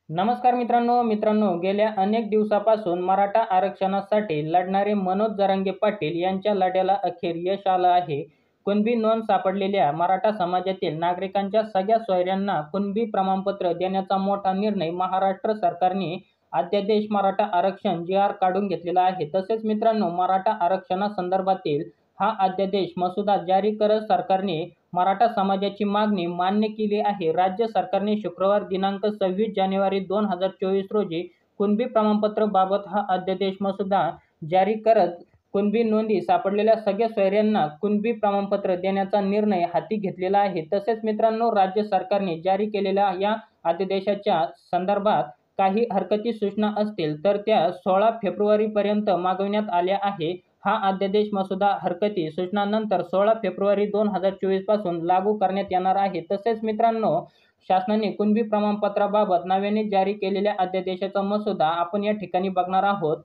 नमस्कार मित्रांनो गेल्या अनेक दिवसापासून मराठा आरक्षणासाठी लढणारे मनोज जरांगे पाटील यांच्या लढ्याला अखेर यश आलं आहे. कुणबी नोंद सापडलेल्या मराठा समाजातील नागरिकांच्या सगळ्या सोयऱ्यांना कुणबी प्रमाणपत्र देण्याचा मोठा निर्णय महाराष्ट्र सरकारने अध्यादेश मराठा आरक्षण जी.आर. काढून घेतलेला आहे. तसेच मित्रांनो, मराठा आरक्षणासंदर्भातील हा अध्यादेश मसुदा जारी करत सरकारने मराठा समाजाची मागणी मान्य केली आहे. राज्य सरकारने शुक्रवार दिनांक 26 जानेवारी 2024 रोजी कुणबी प्रमाणपत्र बाबत हा अध्यादेश मसुदा जारी करत कुणबी नोंदी सापडलेल्या सगळ्या सोयऱ्यांना कुणबी प्रमाणपत्र देण्याचा निर्णय हाती घेतलेला आहे. तसेच मित्रांनो, राज्य सरकारने जारी केलेल्या या अध्यादेशाच्या संदर्भात काही हरकती सूचना असतील तर त्या 16 फेब्रुवारीपर्यंत मागवण्यात आल्या आहे. हा अध्यादेश मसुदा हरकती सूचनांनंतर 16 फेब्रुवारी 2024 पासून लागू करण्यात येणार आहे. तसेच मित्रांनो, शासनाने कुणबी प्रमाणपत्राबाबत नव्याने जारी केलेल्या अध्यादेशाचा मसुदा आपण या ठिकाणी बघणार आहोत.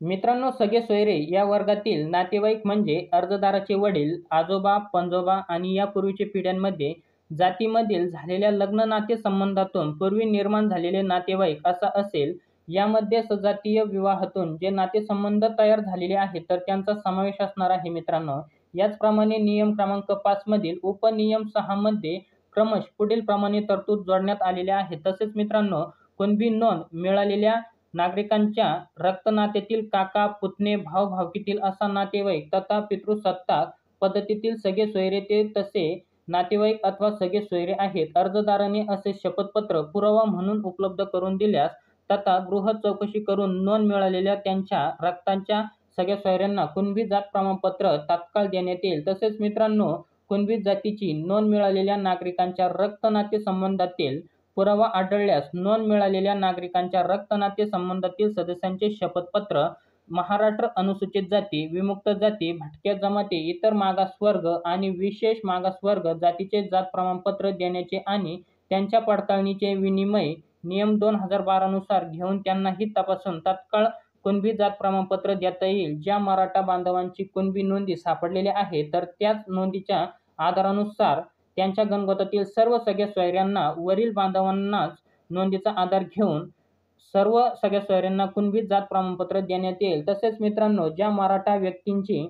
मित्रांनो, सगळे सोयरे या वर्गातील नातेवाईक म्हणजे अर्जदाराचे वडील, आजोबा, पणजोबा आणि यापूर्वीच्या पिढ्यांमध्ये जातीमधील झालेल्या लग्न नातेसंबंधातून पूर्वी निर्माण झालेले नातेवाईक असा असेल. यामध्ये सजातीय विवाहातून जे नातेसंबंध तयार झालेले आहेत तर त्यांचा समावेश असणार आहे मित्रांनो. याचप्रमाणे नियम क्रमांक 5 मधील उपनियम 6 मध्ये क्रमश पुढील प्रमाणे तरतूद जोडण्यात आलेल्या आहेत. तसेच मित्रांनो, कुणबी नोंद मिळालेल्या नागरिकांच्या रक्तनात्यातील काका, पुतणे, भाऊ-भावकीतील असा नातेवाईक तथा पितृसत्ताक पद्धतीतील सगळे सोयरे ते तसे नातेवाईक अथवा सगळे सोयरे आहेत. अर्जदाराने असे शपथपत्र पुरावा म्हणून उपलब्ध करून दिल्यास तथा गृह चौकशी करून नोंद मिळालेल्या त्यांच्या रक्ताच्या सगळ्या सोयऱ्यांना कुणबी जात प्रमाणपत्र तात्काळ देण्यात येईल. तसेच मित्रांनो, कुणबी जातीची नोंद मिळालेल्या नागरिकांच्या रक्तनातेसंबंधातील पुरावा आढळल्यास नोंद मिळालेल्या नागरिकांच्या रक्तनातेसंबंधातील सदस्यांचे शपथपत्र महाराष्ट्र अनुसूचित जाती, विमुक्त जाती, भटक्या जमाती, इतर मागासवर्ग आणि विशेष मागासवर्ग जातीचे जात प्रमाणपत्र देण्याचे आणि त्यांच्या पडताळणीचे विनिमय नियम 2012 नुसार घेऊन त्यांनाही तपासून तात्काळ कुणबी जात प्रमाणपत्र देता येईल. ज्या मराठा बांधवांची कुणबी नोंदी सापडलेल्या आहेत तर त्याच नोंदीच्या आधारानुसार त्यांच्या गणगोतातील सर्व सगळ्या सोयऱ्यांना वरील बांधवांनाच नोंदीचा आधार घेऊन सर्व सगळ्या सोयऱ्यांना कुणबी जात प्रमाणपत्र देण्यात येईल. तसेच मित्रांनो, ज्या मराठा व्यक्तींची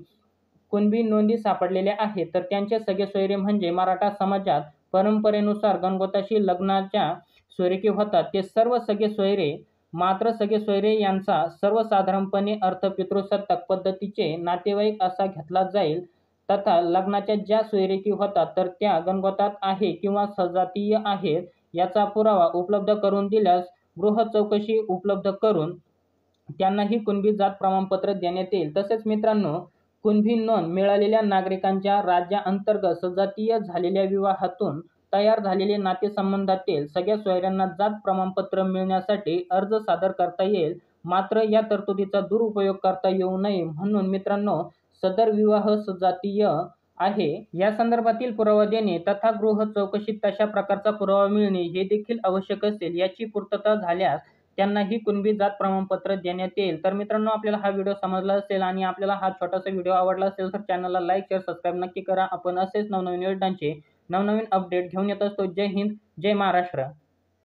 कुणबी नोंदी सापडलेल्या आहेत तर त्यांचे सगळे सोयरे म्हणजे मराठा समाजात परंपरेनुसार गणगोताशी लग्नाच्या सोयरिकी होतात ते सर्व सगळे सोयरे. मात्र सगळे सोयरे यांचा सर्वसाधारणपणे अर्थ पितृसत्ताक पद्धतीचे नातेवाईक असा घेतला जाईल तथा लग्नाच्या ज्या सोयरिकी होतात तर त्या गणगोतात आहे किंवा सजातीय आहेत याचा पुरावा उपलब्ध करून दिल्यास गृह चौकशी उपलब्ध करून त्यांनाही कुणबी जात प्रमाणपत्र देण्यात येईल. तसेच मित्रांनो, कुणबी नोंद मिळालेल्या नागरिकांच्या राज्याअंतर्गत सजातीय झालेल्या विवाहातून तयार झालेले नातेसंबंधातील सगळ्या सोयऱ्यांना जात प्रमाणपत्र मिळण्यासाठी अर्ज सादर करता येईल. मात्र या तरतुदीचा दुरुपयोग करता येऊ नये म्हणून मित्रांनो, सदर विवाह सजातीय आहे या संदर्भातील पुरावा देणे तथा गृह चौकशीत तशा प्रकारचा पुरावा मिळणे हे देखील आवश्यक असेल. याची पूर्तता झाल्यास त्यांनाही कुणबी जात प्रमाणपत्र देण्यात येईल. तर मित्रांनो, आपल्याला हा व्हिडिओ समजला असेल आणि आपल्याला हा छोटासा व्हिडिओ आवडला असेल तर चॅनलला लाईक, शेअर, सबस्क्राईब नक्की करा. आपण असेच नवनवीन योजनांचे नवनवीन अपडेट घेऊन येत असतो. जय हिंद, जय महाराष्ट्र.